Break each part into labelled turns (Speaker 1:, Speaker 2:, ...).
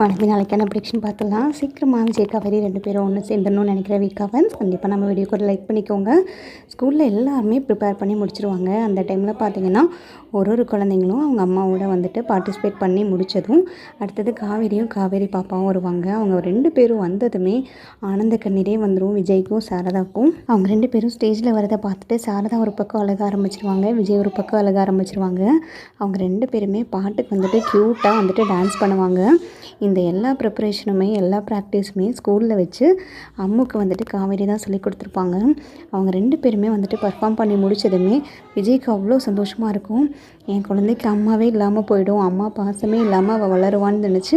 Speaker 1: வணக்கம். நாளைக்கான ப்ரிடிக்ஷன் பார்த்துலாம். சீக்கிரமாக விஜய் காவேரி 2 பேரும் ஒன்று சேர்ந்துடணும்னு நினைக்கிற வீக்காக கண்டிப்பாக நம்ம வீடியோக்கு ஒரு லைக் பண்ணிக்கோங்க. ஸ்கூலில் எல்லாருமே ப்ரிப்பேர் பண்ணி முடிச்சிருவாங்க. அந்த டைமில் பார்த்திங்கன்னா ஒரு குழந்தைங்களும் அவங்க அம்மாவோட வந்துட்டு பார்ட்டிசிபேட் பண்ணி முடித்ததும் அடுத்தது காவேரி பாப்பாவும் வருவாங்க. அவங்க 2 பேரும் வந்ததுமே ஆனந்த கண்ணீரே வந்துடும் விஜய்க்கும் சாரதாவுக்கும். அவங்க 2 பேரும் ஸ்டேஜில் வரதை பார்த்துட்டு சாரதா ஒரு பக்கம் அழக ஆரம்பிச்சிருவாங்க, விஜய் ஒரு பக்கம் அழக ஆரம்பிச்சிருவாங்க. அவங்க 2 பேருமே பாட்டுக்கு வந்துட்டு க்யூட்டாக வந்துட்டு டான்ஸ் பண்ணுவாங்க. இந்த எல்லா ப்ரிப்பரேஷனுமே எல்லா ப்ராக்டிஸுமே ஸ்கூலில் வச்சு அம்முக்கு வந்துட்டு காவேரி தான் சொல்லி கொடுத்துருப்பாங்க. அவங்க 2 பேருமே வந்துட்டு பர்ஃபார்ம் பண்ணி முடித்ததுமே விஜய்க்கு அவ்வளோ சந்தோஷமாக இருக்கும். என் குழந்தைக்கு அம்மாவே இல்லாமல் போயிடும், அம்மா பாசமே இல்லாமல் அவள் வளருவான்னு நினச்சி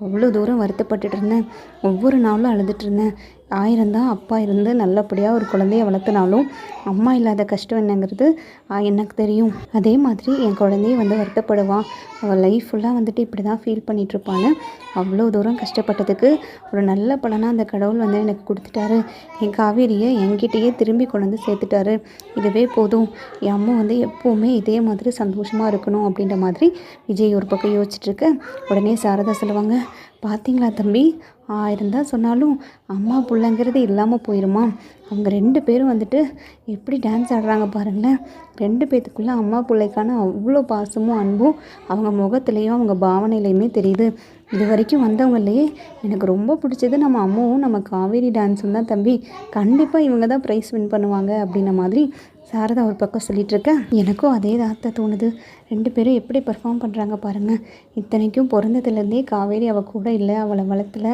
Speaker 1: அவ்வளோ தூரம் வருத்தப்பட்டுட்டு இருந்தேன். ஒவ்வொரு நாளும் அழுதுட்டு இருந்தேன். 1000 தான் அப்பா இருந்து நல்லபடியாக ஒரு குழந்தைய வளர்த்துனாலும் அம்மா இல்லாத கஷ்டம் என்னங்கிறது எனக்கு தெரியும். அதே மாதிரி என் குழந்தைய வருத்தப்படுவான், அவள் லைஃப் ஃபுல்லாக வந்துட்டு இப்படி தான் ஃபீல் பண்ணிகிட்ருப்பான்னு அவ்வளோ தூரம் கஷ்டப்பட்டதுக்கு ஒரு நல்ல பலனாக அந்த கடவுள் எனக்கு கொடுத்துட்டாரு. என் காவேரியை என்கிட்டயே திரும்பி கொண்டு சேர்த்துட்டாரு. இதுவே போதும், என் அம்மா எப்போவுமே இதே மாதிரி சந்தோஷமாக இருக்கணும் அப்படின்ற மாதிரி விஜய் ஒரு பக்கம் யோசிச்சுட்ருக்க. உடனே சாரதா சொல்லுவாங்க, பார்த்தீங்களா தம்பி, 1000 தான் சொன்னாலும் அம்மா பிள்ளைங்கிறது இல்லாமல் போயிடுமா? அவங்க 2 பேரும் எப்படி டான்ஸ் ஆடுறாங்க பாருங்களேன். 2 பேத்துக்குள்ளே அம்மா பிள்ளைக்கான அவ்வளோ பாசமும் அன்பும் அவங்க முகத்துலேயும் அவங்க பாவனையிலையுமே தெரியுது. இது வரைக்கும் வந்தவங்களே எனக்கு ரொம்ப பிடிச்சது நம்ம அம்மாவும் நம்ம காவேரி டான்ஸும் தான் தம்பி. கண்டிப்பாக இவங்க தான் ப்ரைஸ் வின் பண்ணுவாங்க அப்படின்ன மாதிரி சாரதா ஒரு பக்கம் சொல்லிகிட்ருக்கேன். எனக்கும் அதே தான் தோணுது. 2 பேரும் எப்படி பர்ஃபார்ம் பண்ணுறாங்க பாருங்கள். இத்தனைக்கும் பிறந்ததுலேருந்தே காவேரி அவள் கூட இல்லை, அவளை வளர்த்தலை.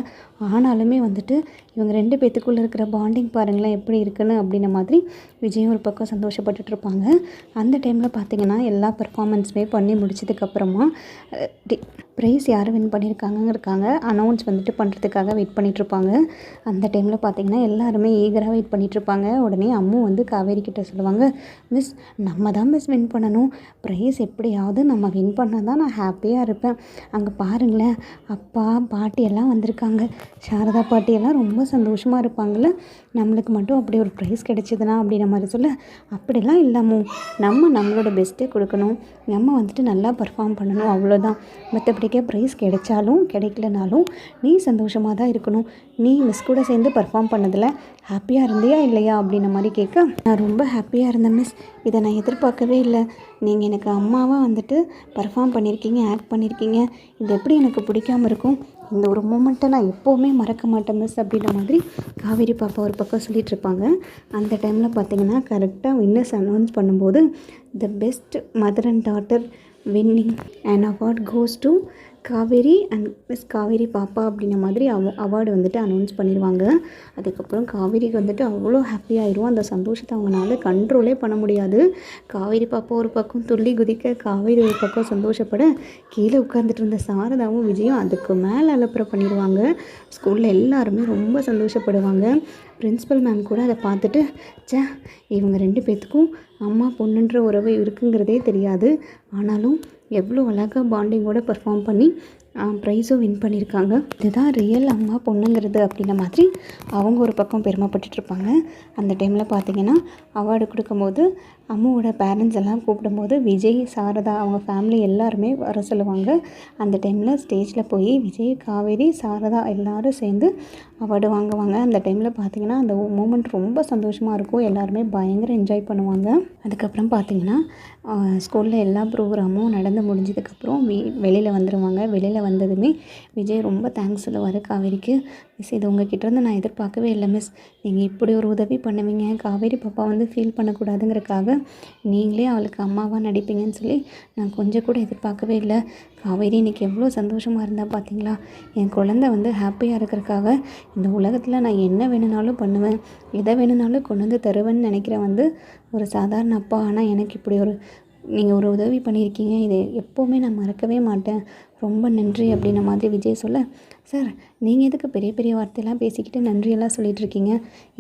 Speaker 1: ஆனாலுமே இவங்க 2 பேத்துக்குள்ளே இருக்கிற பாண்டிங் பாருங்களேன் எப்படி இருக்குன்னு அப்படின்ன மாதிரி விஜயும் ஒரு பக்கம் சந்தோஷப்பட்டுட்ருப்பாங்க. அந்த டைமில் பார்த்திங்கன்னா எல்லா பர்ஃபார்மன்ஸுமே பண்ணி முடிச்சதுக்கப்புறமா ப்ரைஸ் யார் வின் பண்ணியிருக்காங்க அனௌன்ஸ் பண்ணுறதுக்காக வெயிட் பண்ணிகிட்ருப்பாங்க. அந்த டைமில் பார்த்திங்கன்னா எல்லாருமே ஈகராக வெயிட் பண்ணிகிட்ருப்பாங்க. உடனே அம்மு காவேரி கிட்ட சொல்லுவாங்க, மிஸ் நம்ம தான் மிஸ் வின் பண்ணணும், ப்ரைஸ் எப்படியாவது நம்ம வின் பண்ணால் தான் நான் ஹாப்பியாக இருப்பேன். அங்கே பாருங்களேன், அப்பா பாட்டி எல்லாம் வந்திருக்காங்க, சாரதா பாட்டியெல்லாம் ரொம்ப சந்தோஷமாக இருப்பாங்கள்ல, நம்மளுக்கு மட்டும் அப்படி ஒரு ப்ரைஸ் கிடைச்சிதுன்னா அப்படின்ற மாதிரி சொல்ல, அப்படிலாம் இல்லாமல் நம்மளோட பெஸ்ட்டே கொடுக்கணும், நம்ம நல்லா பர்ஃபார்ம் பண்ணணும், அவ்வளோதான். மற்றபடிக்கே ப்ரைஸ் கிடைச்சாலும் கிடைக்கலனாலும் நீ சந்தோஷமாக தான் இருக்கணும். நீ மிஸ் கூட சேர்ந்து பர்ஃபார்ம் பண்ணதில் ஹாப்பியாக இருந்தியா இல்லையா அப்படின்ன மாதிரி கேட்க, நான் ரொம்ப ஹாப்பியாக இருந்தேன் மிஸ், இதை நான் எதிர்பார்க்கவே இல்லை. நீங்கள் எனக்கு அம்மாவாக பர்ஃபார்ம் பண்ணியிருக்கீங்க, ஆக்ட் பண்ணியிருக்கீங்க, இது எப்படி எனக்கு பிடிக்காமல் இருக்கும்? இந்த ஒரு மூமெண்ட்டை நான் எப்போவுமே மறக்க மாட்டேன் மிஸ் அப்படின்ற மாதிரி காவேரி பாப்பா ஒரு பக்கம் சொல்லிகிட்ருப்பாங்க. அந்த டைமில் பார்த்திங்கன்னா கரெக்டாக வின்னர்ஸ் அனௌன்ஸ் பண்ணும்போது the best mother and daughter winning and award goes to Kaveri and miss Kaveri பாப்பா அப்படின்ன மாதிரி அவார்டு அனௌன்ஸ் பண்ணிடுவாங்க. அதுக்கப்புறம் காவேரிக்கு அவ்வளோ ஹாப்பியாகிடும். அந்த சந்தோஷத்தை அவங்களால கண்ட்ரோலே பண்ண முடியாது. காவேரி பாப்பா ஒரு பக்கம் துள்ளி குதிக்க, காவேரி ஒரு பக்கம் சந்தோஷப்பட, கீழே உட்காந்துட்டு இருந்த சாரதாவும் விஜயும் அதுக்கு மேலே அலப்பறை பண்ணிடுவாங்க. ஸ்கூலில் எல்லாருமே ரொம்ப சந்தோஷப்படுவாங்க. பிரின்ஸிபல் மேம் கூட அதை பார்த்துட்டு, இவங்க 2 பேத்துக்கும் அம்மா பொண்ணுன்ற உறவு இருக்குங்கிறதே தெரியாது, ஆனாலும் எவ்வளோ அழகாக பாண்டிங்கோடு பர்ஃபார்ம் பண்ணி ப்ரைஸும் வின் பண்ணியிருக்காங்க, இதுதான் ரியல் அம்மா பொண்ணுங்கிறது அப்படின்ன மாதிரி அவங்க ஒரு பக்கம் பெருமைப்பட்டுட்ருப்பாங்க. அந்த டைமில் பார்த்திங்கன்னா அவார்டு கொடுக்கும்போது அம்மாவோட பேரண்ட்ஸ் எல்லாம் கூப்பிடும்போது விஜய், சாரதா அவங்க ஃபேமிலி எல்லாருமே வர சொல்லுவாங்க. அந்த டைமில் ஸ்டேஜில் போய் விஜய், காவேரி, சாரதா எல்லோரும் சேர்ந்து அவார்டு வாங்குவாங்க. அந்த டைமில் பார்த்திங்கன்னா அந்த மூமெண்ட் ரொம்ப சந்தோஷமாக இருக்கும். எல்லாருமே பயங்கர என்ஜாய் பண்ணுவாங்க. அதுக்கப்புறம் பார்த்திங்கன்னா ஸ்கூலில் எல்லா ப்ரோக்ராமும் நடந்து முடிஞ்சதுக்கப்புறம் வெளியில் வந்துடுவாங்க. வெளியில் வந்ததுமே விஜய் ரொம்ப தேங்க்ஸ் சொல்லுவார் காவேரிக்கு. மிஸ், இது உங்ககிட்டேருந்து நான் எதிர்பார்க்கவே இல்லை மிஸ், நீங்கள் இப்படி ஒரு உதவி பண்ணுவீங்க, காவேரி பாப்பா ஃபீல் பண்ணக்கூடாதுங்கிறதுக்காக நீங்களே அவளுக்கு அம்மாவாக நடிப்பீங்கன்னு சொல்லி நான் கொஞ்சம் கூட எதிர்பார்க்கவே இல்லை. காவேரி இன்றைக்கி எவ்வளோ சந்தோஷமாக இருந்தால் பார்த்தீங்களா? என் குழந்தை ஹாப்பியாக இருக்கிறதுக்காக இந்த உலகத்தில் நான் என்ன வேணும்னாலும் பண்ணுவேன், எதை வேணும்னாலும் கொண்டு வந்து தருவேன்னு நினைக்கிறேன் ஒரு சாதாரண அப்பா. ஆனால் எனக்கு இப்படி நீங்கள் ஒரு உதவி பண்ணியிருக்கீங்க, இதை எப்போவுமே நான் மறக்கவே மாட்டேன், ரொம்ப நன்றி அப்படின்ன மாதிரி விஜய் சொல்ல, சார் நீங்கள் எதுக்கு பெரிய பெரிய வார்த்தையெல்லாம் பேசிக்கிட்டு நன்றியெல்லாம் சொல்லிகிட்ருக்கீங்க?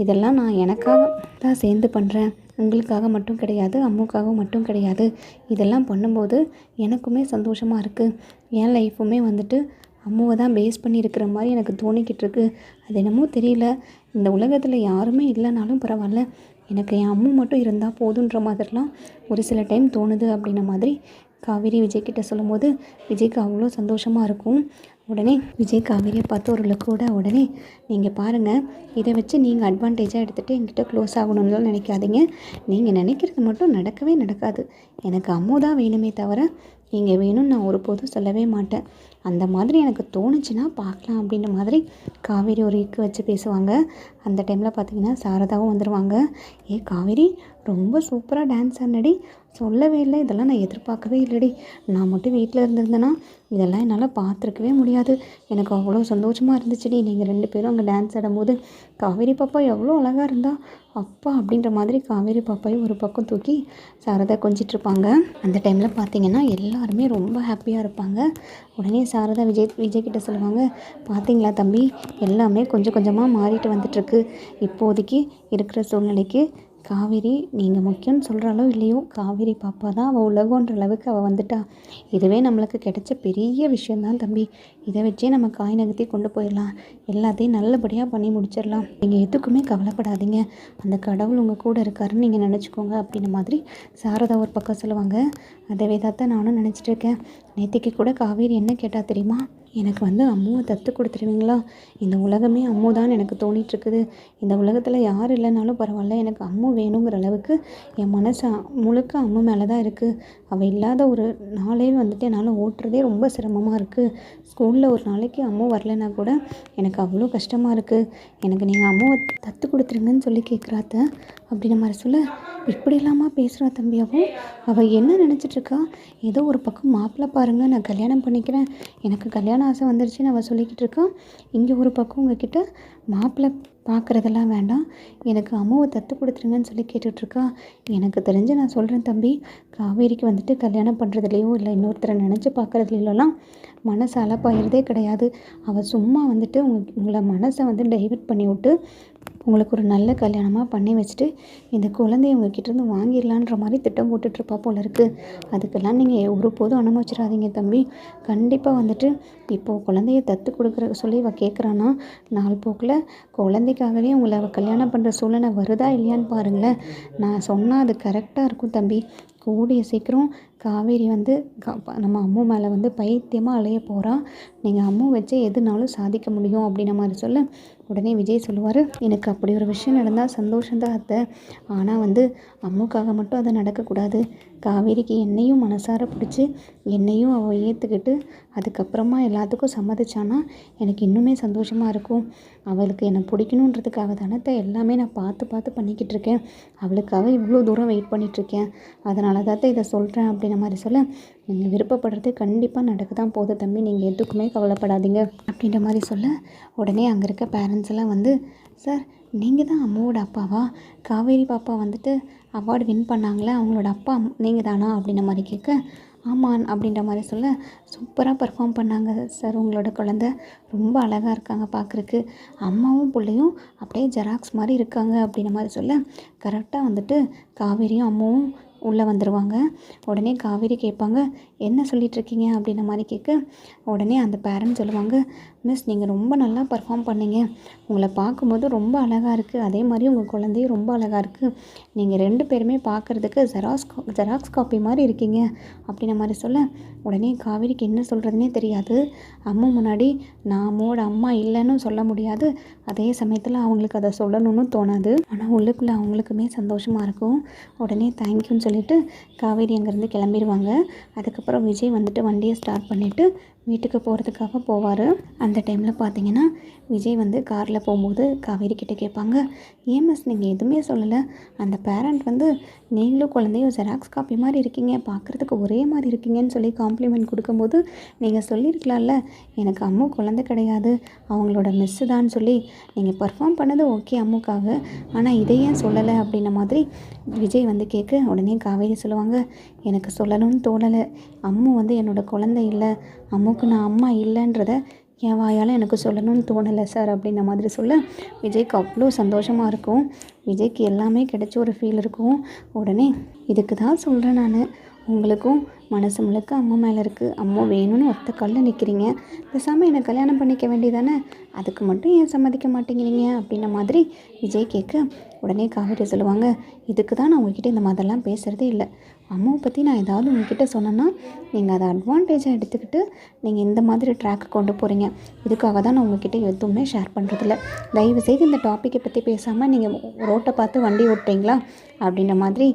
Speaker 1: இதெல்லாம் நான் எனக்காக தான் சேர்ந்து பண்ணுறேன், உங்களுக்காக மட்டும் கிடையாது, அம்முக்காக மட்டும் கிடையாது. இதெல்லாம் பண்ணும்போது எனக்குமே சந்தோஷமாக இருக்குது. என் லைஃப்புமே அம்முவை தான் பேஸ் பண்ணி இருக்கிற மாதிரி எனக்கு தோணிக்கிட்டு இருக்கு. அது என்னமோ தெரியல, இந்த உலகத்தில் யாருமே இல்லைனாலும் பரவாயில்ல, எனக்கு என் அம்மா மட்டும் இருந்தால் போதுன்ற மாதிரிலாம் ஒரு சில டைம் தோணுது அப்படின்ன மாதிரி காவேரி விஜய்கிட்ட சொல்லும்போது விஜய்க்கு அவ்வளோ சந்தோஷமாக இருக்கும். உடனே விஜய் காவேரியை பார்த்து ஒரு லுக்கோட உடனே நீங்கள் பாருங்கள், இதை வச்சு நீங்கள் அட்வான்டேஜாக எடுத்துகிட்டு என்கிட்ட க்ளோஸ் ஆகணும்னுலாம் நினைக்காதீங்க. நீங்கள் நினைக்கிறது மட்டும் நடக்கவே நடக்காது. எனக்கு அம்மு தான் வேணுமே தவிர நீங்கள் வேணும்னு நான் ஒருபோதும் சொல்லவே மாட்டேன். அந்த மாதிரி எனக்கு தோணுச்சுன்னா பார்க்கலாம் அப்படின்ற மாதிரி காவேரி ஒரு இக்கு வச்சு பேசுவாங்க. அந்த டைமில் பார்த்திங்கன்னா சாரதாவும் வந்துடுவாங்க. காவேரி ரொம்ப சூப்பராக டான்ஸ் ஆடினடி, சொல்லவே இல்லை, இதெல்லாம் நான் எதிர்பார்க்கவே இல்லைடி. நான் மட்டும் வீட்டில் இருந்திருந்தேன்னா இதெல்லாம் என்னால் பார்த்துருக்கவே முடியாது. எனக்கு அவ்வளோ சந்தோஷமாக இருந்துச்சுடி நீங்கள் 2 பேரும் அங்கே டான்ஸ் ஆடும்போது. காவேரி பாப்பா எவ்வளோ அழகாக இருந்தா அப்பா அப்படின்ற மாதிரி காவேரி பாப்பாயும் ஒரு பக்கம் தூக்கி சாரதா கொஞ்சிட்ருப்பாங்க. அந்த டைமில் பார்த்திங்கன்னா எல்லாருமே ரொம்ப ஹாப்பியாக இருப்பாங்க. உடனே சாரதா விஜய் கிட்ட சொல்லுவாங்க, பார்த்தீங்களா தம்பி, எல்லாமே கொஞ்சம் கொஞ்சமாக மாறிட்டு வந்துட்டுருக்கு. இப்போதைக்கு இருக்கிற சூழ்நிலைக்கு காவேரி நீங்கள் முக்கியம்னு சொல்கிறாலோ இல்லையோ, காவேரி பாப்பா தான் அவள் உலகன்ற அளவுக்கு அவள் வந்துட்டா. இதுவே நம்மளுக்கு கிடைச்ச பெரிய விஷயந்தான் தம்பி. இதை வச்சே நம்ம காய் நகர்த்தி கொண்டு போயிடலாம். எல்லாத்தையும் நல்லபடியாக பண்ணி முடிச்சிடலாம். நீங்கள் எதுக்குமே கவலைப்படாதீங்க. அந்த கடவுள் உங்கள் கூட இருக்காருன்னு நீங்கள் நினச்சிக்கோங்க அப்படின்ற மாதிரி சாரதா ஒரு பக்கம் சொல்லுவாங்க. அதவே தான் நானும் நினச்சிட்ருக்கேன். நேற்றுக்கு கூட காவேரி என்ன கேட்டால் தெரியுமா? எனக்கு அம்முவை தத்து கொடுத்துருவீங்களா? இந்த உலகமே அம்மு தான் எனக்கு தோணிகிட்ருக்குது. இந்த உலகத்தில் யார் இல்லைனாலும் பரவாயில்ல, எனக்கு அம்மு வேணுங்கிற அளவுக்கு என் மனசு முழுக்க அம்மு மேலே தான் இருக்குது. அவள் இல்லாத ஒரு நாளே என்னால் ஓட்டுறதே ரொம்ப சிரமமாக இருக்குது. ஸ்கூலில் ஒரு நாளைக்கு அம்மு வரலைன்னா கூட எனக்கு அவ்வளோ கஷ்டமாக இருக்குது. எனக்கு நீங்கள் அம்முவை தத்து கொடுத்துருங்கன்னு சொல்லி கேட்குறாத்த அப்படின்ற மாதிரி சொல்ல, இப்படி இல்லாமல் பேசுகிறா தம்பி. அவள் என்ன நினச்சிட்ருக்கா? ஏதோ ஒரு பக்கம் மாப்பிள்ளை பாருங்கள், நான் கல்யாணம் பண்ணிக்கிறேன், எனக்கு கல்யாண ஆசை வந்துருச்சுன்னு அவள் சொல்லிக்கிட்டு இருக்கா. இங்கே ஒரு பக்கம் உங்ககிட்ட மாப்பிள்ளை பார்க்குறதெல்லாம் வேண்டாம், எனக்கு அம்முவை தத்து கொடுத்துருங்கன்னு சொல்லி கேட்டுட்ருக்கா. எனக்கு தெரிஞ்சு நான் சொல்கிறேன் தம்பி, காவேரிக்கு கல்யாணம் பண்ணுறதுலையோ இல்லை இன்னொருத்தரை நினச்சி பார்க்குறதுலாம் மனசு அலப்பாயிறதே கிடையாது. அவள் சும்மா உங்களை மனசை டைவர்ட் பண்ணி விட்டு உங்களுக்கு ஒரு நல்ல கல்யாணமாக பண்ணி வச்சுட்டு இந்த குழந்தைய உங்ககிட்டேருந்து வாங்கிடலான்ற மாதிரி திட்டம் போட்டுட்ருப்பா போல இருக்குது. அதுக்கெல்லாம் நீங்கள் ஒருபோதும் அனுமதிச்சிடாதீங்க தம்பி. கண்டிப்பாக இப்போது குழந்தைய தத்து கொடுக்குற சொல்லி அவள் கேட்குறான்னா, நாள் போக்கில் குழந்தைக்காகவே உங்களை அவள் கல்யாணம் பண்ணுற சூழ்நிலை வருதா இல்லையான்னு பாருங்களேன். நான் சொன்னால் அது கரெக்டாக இருக்கும் தம்பி. கூடிய சீக்கிரம் காவேரி நம்ம அம்மு மேலே பைத்தியமாக அலைய போகிறா. நீங்கள் அம்மு வச்சு எதுனாலும் சாதிக்க முடியும் அப்படின்ற மாதிரி சொல்ல, உடனே விஜய் சொல்லுவார், எனக்கு அப்படி ஒரு விஷயம் நடந்தால் சந்தோஷந்தான் அத்தை. ஆனால் அம்முக்காக மட்டும் அது நடக்கக்கூடாது. காவேரிக்கு என்னையும் மனசார பிடிச்சி என்னையும் அவள் ஏற்றுக்கிட்டு அதுக்கப்புறமா எல்லாத்துக்கும் சம்மதிச்சானா எனக்கு இன்னுமே சந்தோஷமாக இருக்கும். அவளுக்கு என்னை பிடிக்கணுன்றதுக்காக தானத்தை எல்லாமே நான் பார்த்து பண்ணிக்கிட்டு இருக்கேன். அவளுக்காக இவ்வளோ தூரம் வெயிட் பண்ணிகிட்ருக்கேன். அதனால தான் இதை சொல்கிறேன் அப்படின்ற மாதிரி சொல்ல, நீங்கள் விருப்பப்படுறது கண்டிப்பாக நடக்க தான் போகுது தம்பி, நீங்கள் எதுக்குமே கவலைப்படாதீங்க அப்படின்ற மாதிரி சொல்ல, உடனே அங்கே இருக்க பேரண்ட்ஸ் எல்லாம் சார், நீங்கள் தான் அம்மாவோட அப்பாவா? காவேரி பாப்பா அவார்டு வின் பண்ணாங்களே, அவங்களோட அப்பா நீங்கள் தானா அப்படின்ற மாதிரி கேட்க, ஆமாம் அப்படின்ற மாதிரி சொல்ல, சூப்பராக பர்ஃபார்ம் பண்ணாங்க சார், உங்களோட குழந்த ரொம்ப அழகாக இருக்காங்க பார்க்குறக்கு, அம்மாவும் பிள்ளையும் அப்படியே ஜெராக்ஸ் மாதிரி இருக்காங்க அப்படின்ற மாதிரி சொல்ல, கரெக்டாக காவேரியும் அம்மாவும் உள்ளே வந்துடுவாங்க. உடனே காவேரி கேட்பாங்க, என்ன சொல்லிகிட்ருக்கீங்க அப்படின்ற மாதிரி கேட்க, உடனே அந்த பேரண்ட் சொல்லுவாங்க, மிஸ் நீங்கள் ரொம்ப நல்லா பர்ஃபார்ம் பண்ணீங்க, உங்களை பார்க்கும்போது ரொம்ப அழகாக இருக்குது, அதே மாதிரி உங்கள் குழந்தையும் ரொம்ப அழகாக இருக்குது, நீங்கள் 2 பேருமே பார்க்குறதுக்கு ஜெராக்ஸ் காப்பி மாதிரி இருக்கீங்க அப்படின்ற மாதிரி சொல்ல, உடனே காவேரிக்கு என்ன சொல்கிறதுனே தெரியாது. அம்மா முன்னாடி நான் அம்மாவோட அம்மா இல்லைன்னு சொல்ல முடியாது, அதே சமயத்தில் அவங்களுக்கு அதை சொல்லணும்னு தோணாது. ஆனால் உள்ளுக்குள்ளே அவங்களுக்குமே சந்தோஷமாக இருக்கும். உடனே தேங்க்யூன்னு சொல்லிவிட்டு காவேரி அங்கேருந்து கிளம்பிடுவாங்க. அதுக்கப்புறம் விஜய் வண்டியை ஸ்டார்ட் பண்ணிவிட்டு வீட்டுக்கு போகிறதுக்காக போவார். அந்த டைமில் பார்த்தீங்கன்னா விஜய் காரில் போகும்போது காவேரி கிட்டே கேட்பாங்க, ஏன் மிஸ் நீங்கள் எதுவுமே சொல்லலை? அந்த பேரண்ட் நீங்களும் குழந்தையும் ஜெராக்ஸ் காப்பி மாதிரி இருக்கீங்க, பார்க்குறதுக்கு ஒரே மாதிரி இருக்கீங்கன்னு சொல்லி காம்ப்ளிமெண்ட் கொடுக்கும்போது நீங்கள் சொல்லியிருக்கலாம்ல, எனக்கு அம்மு குழந்தை கிடையாது, அவங்களோட மிஸ்ஸு தான் சொல்லி நீங்கள் பர்ஃபார்ம் பண்ணது ஓகே அம்முக்காக, ஆனால் இதை ஏன் சொல்லலை அப்படின்ன மாதிரி விஜய் கேட்க, உடனே காவேரி சொல்லுவாங்க, எனக்கு சொல்லணும்னு தோணலை, அம்மு என்னோடய குழந்தை இல்லை, அம்முக்கு நான் அம்மா இல்லைன்றத என் வாயால் எனக்கு சொல்லணும்னு தோணலை சார் அப்படின்ன மாதிரி சொல்ல, விஜய்க்கு அவ்வளோ சந்தோஷமாக இருக்கும். விஜய்க்கு எல்லாமே கிடைச்ச ஒரு ஃபீல் இருக்கும். உடனே இதுக்கு தான் சொல்கிறேன் நான், உங்களுக்கும் மனசு முழுக்க அம்மா மேலே இருக்குது. அம்மா வேணும்னு ஒத்த கல்லில் நிற்கிறீங்க. பேசாமல் என்னை கல்யாணம் பண்ணிக்க வேண்டியதானே, அதுக்கு மட்டும் ஏன் சம்மதிக்க மாட்டேங்கிறீங்க அப்படின்ன மாதிரி விஜய் கேட்க, உடனே காவேரி சொல்லுவாங்க, இதுக்கு தான் நான் உங்ககிட்ட இந்த மாதிரிலாம் பேசுகிறதே இல்லை. அம்மாவை பற்றி நான் ஏதாவது உங்ககிட்ட சொன்னேன்னா நீங்கள் அதை அட்வான்டேஜாக எடுத்துக்கிட்டு நீங்கள் இந்த மாதிரி ட்ராக்கு கொண்டு போகிறீங்க. இதுக்காக தான் நான் உங்ககிட்ட எதுவுமே ஷேர் பண்ணுறதில்ல. தயவுசெய்து இந்த டாப்பிக்கை பற்றி பேசாமல் நீங்கள் ரோட்டை பார்த்து வண்டி ஓட்டுறீங்களா அப்படின்ற மாதிரி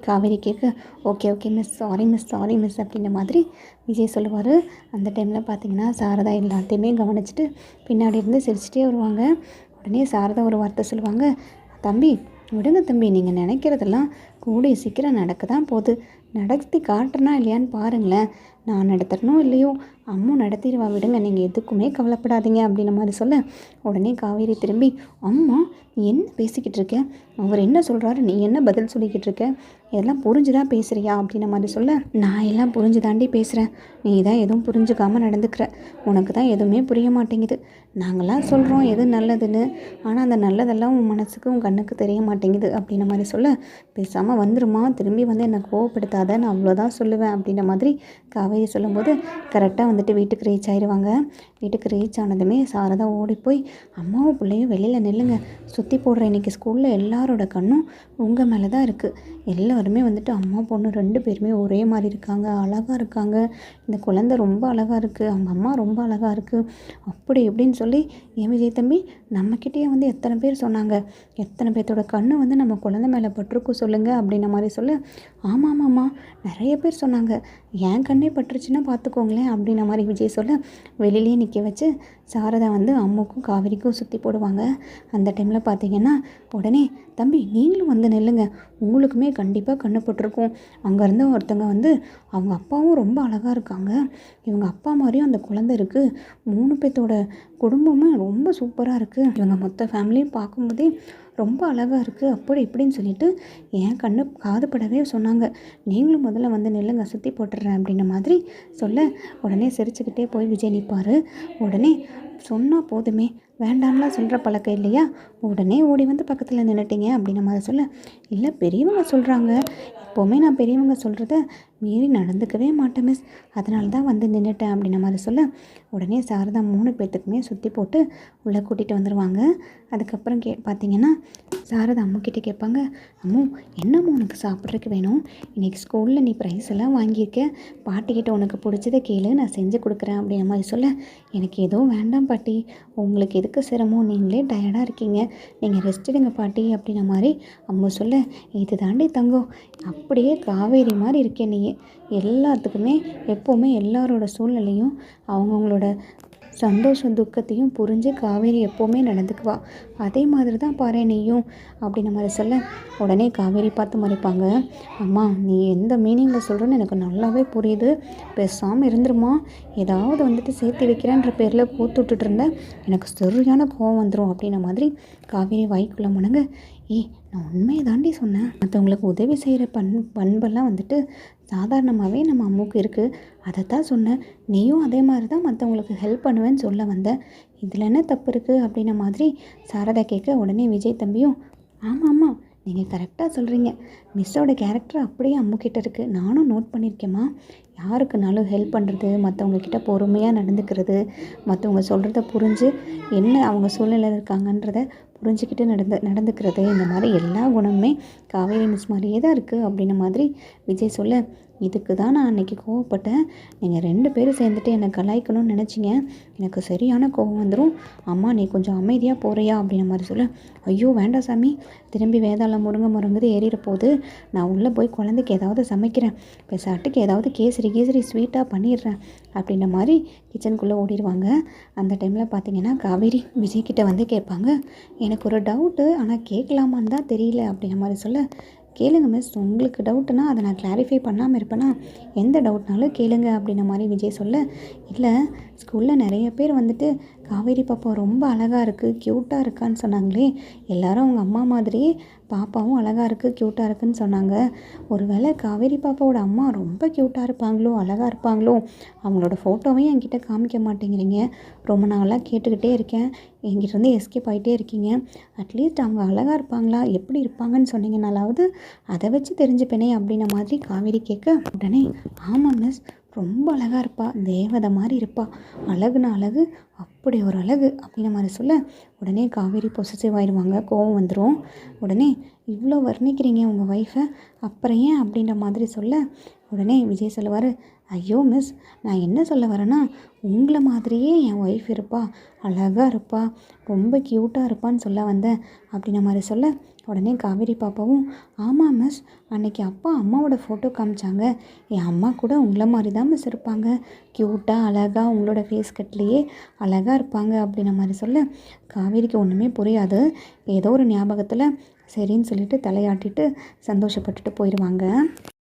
Speaker 1: காவேரி கேட்க, okay okay miss, sorry miss அப்படின்ற மாதிரி விஜய் சொல்லுவார். அந்த டைமில் பார்த்தீங்கன்னா சாரதா எல்லாத்தையுமே கவனிச்சுட்டு பின்னாடி இருந்து சிரிச்சிட்டே வருவாங்க. உடனே சாரதா ஒரு வார்த்தை சொல்லுவாங்க, தம்பி விடுங்க தம்பி, நீங்கள் நினைக்கிறதெல்லாம் கூடிய சீக்கிரம் நடக்க தான் போகுது. நடத்தி காட்டுறனா இல்லையான்னு பாருங்களேன். நான் நடத்துறனோ இல்லையோ அம்மா நடத்திடுவா, விடுங்க, நீங்கள் எதுக்குமே கவலைப்படாதீங்க அப்படின்ற மாதிரி சொல்ல, உடனே காவேரி திரும்பி, அம்மா நீ என்ன பேசிக்கிட்டு இருக்க, அவர் என்ன சொல்கிறாரு, நீ என்ன பதில் சொல்லிக்கிட்டு இருக்க, இதெல்லாம் புரிஞ்சுதான் பேசுகிறியா அப்படின்ற மாதிரி சொல்ல, நான் எல்லாம் புரிஞ்சு தாண்டி பேசுகிறேன், நீ தான் எதுவும் புரிஞ்சுக்காமல் நடந்துக்கிற, உனக்கு தான் எதுவுமே புரிய மாட்டேங்குது. நாங்களாம் சொல்கிறோம் எது நல்லதுன்னு, ஆனால் அந்த நல்லதெல்லாம் உன் மனசுக்கு உன் கண்ணுக்கு தெரிய மாட்டேங்குது அப்படின்ற மாதிரி சொல்ல, பேசாமல் வந்துருமா, திரும்பி வந்து என்னை கோவப்படுத்தாத, நான் அவ்வளோதான் சொல்லுவேன் அப்படின்ற மாதிரி காவேரி சொல்லும்போது கரெக்டாக வந்துட்டு வீட்டுக்கு ரீச் ஆயிடுவாங்க. வீட்டுக்கு ரீச் ஆனதுமே சாரதா ஓடி போய், அம்மாவும் பிள்ளையும் வெளியில் நில்லுங்க, சுற்றி போடுற இன்றைக்கி ஸ்கூலில் எல்லாரோட கண்ணும் உங்கள் மேலே தான் இருக்குது. எல்லோருமே வந்துட்டு அம்மா பொண்ணு 2 பேருமே ஒரே மாதிரி இருக்காங்க, அழகாக இருக்காங்க, இந்த குழந்தை ரொம்ப அழகாக இருக்குது, அவங்க அம்மா ரொம்ப அழகாக இருக்குது, அப்படி இப்படின்னு சொல்லி, ஏன் விஜய் தம்பி நம்மக்கிட்டேயே வந்து எத்தனை பேர் சொன்னாங்க, எத்தனை பேர்த்தோட கண்ணு வந்து நம்ம குழந்தை மேலே பட்டிருக்கும் சொல்லுங்கள் அப்படின்ன மாதிரி சொல்ல, ஆமாம்மாம்மா நிறைய பேர் சொன்னாங்க, என் கண்ணே பட்டுருச்சுன்னா பார்த்துக்கோங்களேன் அப்படின்ன மாதிரி விஜய் சொல்ல, வெளியிலேயே நிற்க வச்சு சாரதா வந்து அம்முக்கும் காவேரிக்கும் சுற்றி போடுவாங்க. அந்த டைமில் பார்த்தீங்கன்னா உடனே, தம்பி நீங்களும் வந்து நில்லுங்க, உங்களுக்குமே கண்டிப்பாக கண்ணு பட்டிருக்கும். அங்கேருந்து ஒருத்தவங்க வந்து அவங்க அப்பாவும் ரொம்ப அழகாக இருக்காங்க, இவங்க அப்பா மாதிரியும் அந்த குழந்தை இருக்குது, 3 பேர்த்தோட குடும்பமும் ரொம்ப சூப்பராக இருக்குது, இவங்க மொத்த ஃபேமிலியும் பார்க்கும்போதே ரொம்ப அழகாக இருக்குது, அப்படி இப்படின்னு சொல்லிட்டு என் கண்ணு காதுபடவே சொன்னாங்க. நீங்களும் முதல்ல வந்து நில்லுங்க, சுற்றி போட்டுடுறேன் அப்படின்ற மாதிரி சொல்ல, உடனே சிரிச்சுக்கிட்டே போய் விஜய் நிற்பார். உடனே சொன்னால் போதுமே, வேண்டாம்லாம் சொல்கிற பழக்கம் இல்லையா, உடனே ஓடி வந்து பக்கத்தில் நின்றுட்டீங்க அப்படின்ற மாதிரி சொல்ல, இல்லை பெரியவங்க சொல்கிறாங்க, எப்போவுமே நான் பெரியவங்க சொல்கிறத மீறி நடந்துக்கவே மாட்டேன் மிஸ், அதனால தான் வந்து நின்றுட்டேன் அப்படின்ற மாதிரி சொல்ல, உடனே சாரதா 3 பேர்த்துக்குமே சுற்றி போட்டு உள்ளே கூட்டிகிட்டு வந்துடுவாங்க. அதுக்கப்புறம் பார்த்தீங்கன்னா சாரதா அம்முக்கிட்ட கேட்பாங்க, அம்மு என்னம்மா உனக்கு சாப்பிட்றதுக்கு வேணும், இன்றைக்கி ஸ்கூலில் நீ ப்ரைஸ் எல்லாம் வாங்கியிருக்க, பாட்டிக்கிட்ட உனக்கு பிடிச்சதை கேளு, நான் செஞ்சு கொடுக்குறேன் அப்படின்ற மாதிரி சொல்ல, எனக்கு எதுவும் வேண்டாம் பாட்டி, உங்களுக்கு எதுக்கு சிரமம், நீங்களே டயர்டாக இருக்கீங்க, நீங்கள் ரெஸ்ட் எடுங்க பாட்டி அப்படின்ற மாதிரி அம்மு சொல்ல, இது தாண்டி தங்கம், அப்படியே காவேரி மாதிரி இருக்கேன் நீ, எல்லாத்துக்குமே எப்போவுமே எல்லாரோட சூழ்நிலையும் அவங்கவுங்களோட சந்தோஷம் துக்கத்தையும் புரிஞ்சு காவேரி எப்போவுமே நடந்துக்குவா, அதே மாதிரி தான் பாரு நீயும் அப்படின்ற மாதிரி சொல்ல, உடனே காவேரி பார்த்து மறைப்பாங்க, அம்மா நீ எந்த மீனிங்கில் சொல்கிறேன்னு எனக்கு நல்லாவே புரியுது, பேசாமல் இருந்துருமா, ஏதாவது வந்துட்டு சேர்த்து வைக்கிறேன்ற பேரில் போட்டு விட்டுட்டு இருந்தேன், எனக்கு சரியான கோவம் வந்துடும் அப்படின்ற மாதிரி காவேரி வாய்க்குள்ளே முனங்க, நான் உண்மையை தாண்டி சொன்னேன், மற்றவங்களுக்கு உதவி செய்கிற பண்பெல்லாம் வந்துட்டு சாதாரணமாகவே நம்ம அம்முக்கு இருக்குது, அதை தான் சொன்னேன், நீயும் அதே மாதிரி தான் மற்றவங்களுக்கு ஹெல்ப் பண்ணுவேன்னு சொல்ல வந்தேன், இதில் என்ன தப்பு இருக்குது அப்படின்ன மாதிரி சாரதா கேட்க, உடனே விஜய் தம்பியும், ஆமாம் நீங்கள் கரெக்டாக சொல்கிறீங்க, மிஸ்ஸோட கேரக்டர் அப்படியே அம்முக்கிட்ட இருக்குது, நானும் நோட் பண்ணியிருக்கேம்மா, யாருக்குனாலும் ஹெல்ப் பண்ணுறது, மற்றவங்கக்கிட்ட பொறுமையாக நடந்துக்கிறது, மற்றவங்க சொல்கிறத புரிஞ்சு என்ன அவங்க சூழ்நிலையில் இருக்காங்கன்றத புரிஞ்சுக்கிட்டு நடந்துக்கிறது, இந்த மாதிரி எல்லா குணமுமே காவேரி மிஸ் மாதிரியே தான் இருக்குது அப்படின்ன மாதிரி விஜய் சொல்ல, இதுக்கு தான் நான் அன்றைக்கி கோவப்பட்டேன், நீங்கள் 2 பேரும் சேர்ந்துட்டு என்னை கலாய்க்கணும்னு நினச்சிங்க, எனக்கு சரியான கோவம் வந்துடும், அம்மா நீ கொஞ்சம் அமைதியாக போகிறியா அப்படின்ற மாதிரி சொல்ல, ஐயோ வேண்டாம் சாமி, திரும்பி வேதாளம் முருங்குது ஏறிட போகுது, நான் உள்ளே போய் குழந்தைக்கு ஏதாவது சமைக்கிறேன், இப்போ சட்டுக்கு ஏதாவது கேசரி ஸ்வீட்டாக பண்ணிடுறேன் அப்படின்ற மாதிரி கிச்சனுக்குள்ளே ஓடிடுவாங்க. அந்த டைமில் பார்த்தீங்கன்னா காவேரி விஜய்கிட்ட வந்து கேட்பாங்க, எனக்கு ஒரு டவுட்டு, ஆனால் கேட்கலாமான்னு தான் தெரியல அப்படின்ற மாதிரி சொல்ல, கேளுங்க மிஸ், உங்களுக்கு டவுட்டுனா அதை நான் கிளாரிஃபை பண்ணாமல் இருப்பேனா, எந்த டவுட்னாலும் கேளுங்க அப்படின்ன மாதிரி விஜய் சொல்ல, இல்லை ஸ்கூலில் நிறைய பேர் வந்துட்டு காவேரி பாப்பா ரொம்ப அழகாக இருக்குது, க்யூட்டாக இருக்கான்னு சொன்னாங்களே, எல்லாரும் அவங்க அம்மா மாதிரியே பாப்பாவும் அழகாக இருக்குது, க்யூட்டாக இருக்குதுன்னு சொன்னாங்க. ஒரு வேளை காவேரி பாப்பாவோட அம்மா ரொம்ப க்யூட்டாக இருப்பாங்களோ, அழகாக இருப்பாங்களோ? அவங்களோட ஃபோட்டோவையும் என்கிட்ட காமிக்க மாட்டேங்கிறீங்க. ரொம்ப நாளாக கேட்டுக்கிட்டே இருக்கேன், என்கிட்டேருந்து எஸ்கேப் ஆகிட்டே இருக்கீங்க. அட்லீஸ்ட் அவங்க அழகாக இருப்பாங்களா, எப்படி இருப்பாங்கன்னு சொன்னீங்கனாலாவது அதை வச்சு தெரிஞ்சுப்பேனே அப்படின்ன மாதிரி காவேரி கேட்க, உடனே ஆமாம் மிஸ், ரொம்ப அழகாக இருப்பா, தேவதை மாதிரி இருப்பா, அழகுனா அழகு, அப்படி ஒரு அழகு அப்படின்ன மாதிரி சொல்ல, உடனே காவேரி பொசசிவ் ஆயிடுவாங்க, கோவம் வந்துடும். உடனே இவ்வளோ வர்ணிக்கிறீங்க உங்கள் ஒய்ஃபை, அப்புறம் ஏன் அப்படின்ற மாதிரி சொல்ல, உடனே விஜய் சொல்லுவார், ஐயோ மிஸ், நான் என்ன சொல்ல வரேன்னா, உங்களை மாதிரியே என் ஒய்ஃப் இருப்பா, அழகாக இருப்பா, ரொம்ப க்யூட்டாக இருப்பான்னு சொல்ல வந்தேன் அப்படின்ன மாதிரி சொல்ல, உடனே காவேரி பாப்பாவும் ஆமாம் மிஸ், அன்றைக்கி அப்பா அம்மாவோட ஃபோட்டோ காமிச்சாங்க, என் அம்மா கூட உங்களை மாதிரி தான் மிஸ் இருப்பாங்க, க்யூட்டாக அழகாக உங்களோட ஃபேஸ் கட்லேயே அழகாக இருப்பாங்க அப்படின்ன மாதிரி சொல்ல, காவேரிக்கு ஒன்றுமே புரியாது. ஏதோ ஒரு ஞாபகத்தில் சரின்னு சொல்லிட்டு தலையாட்டிட்டு சந்தோஷப்பட்டுட்டு போயிடுவாங்க.